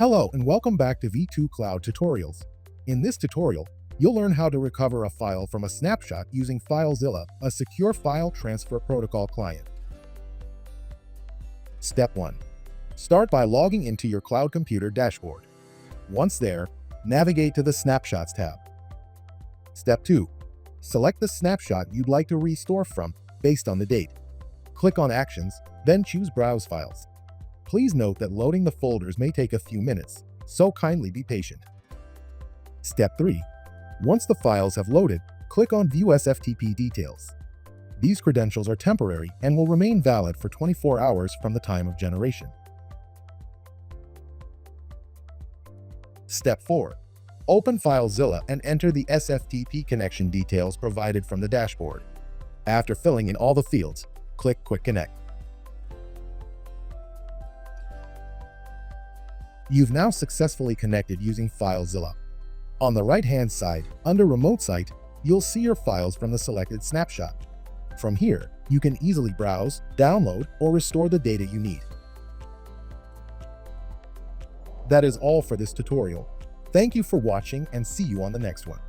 Hello and welcome back to V2 Cloud Tutorials. In this tutorial, you'll learn how to recover a file from a snapshot using FileZilla, a secure file transfer protocol client. Step 1. Start by logging into your CloudComputing dashboard. Once there, navigate to the Snapshots tab. Step 2. Select the snapshot you'd like to restore from based on the date. Click on Actions, then choose Browse Files. Please note that loading the folders may take a few minutes, so kindly be patient. Step 3. Once the files have loaded, click on View SFTP Details. These credentials are temporary and will remain valid for 24 hours from the time of generation. Step 4. Open FileZilla and enter the SFTP connection details provided from the dashboard. After filling in all the fields, click Quick Connect. You've now successfully connected using FileZilla. On the right-hand side, under Remote Site, you'll see your files from the selected snapshot. From here, you can easily browse, download, or restore the data you need. That is all for this tutorial. Thank you for watching and see you on the next one.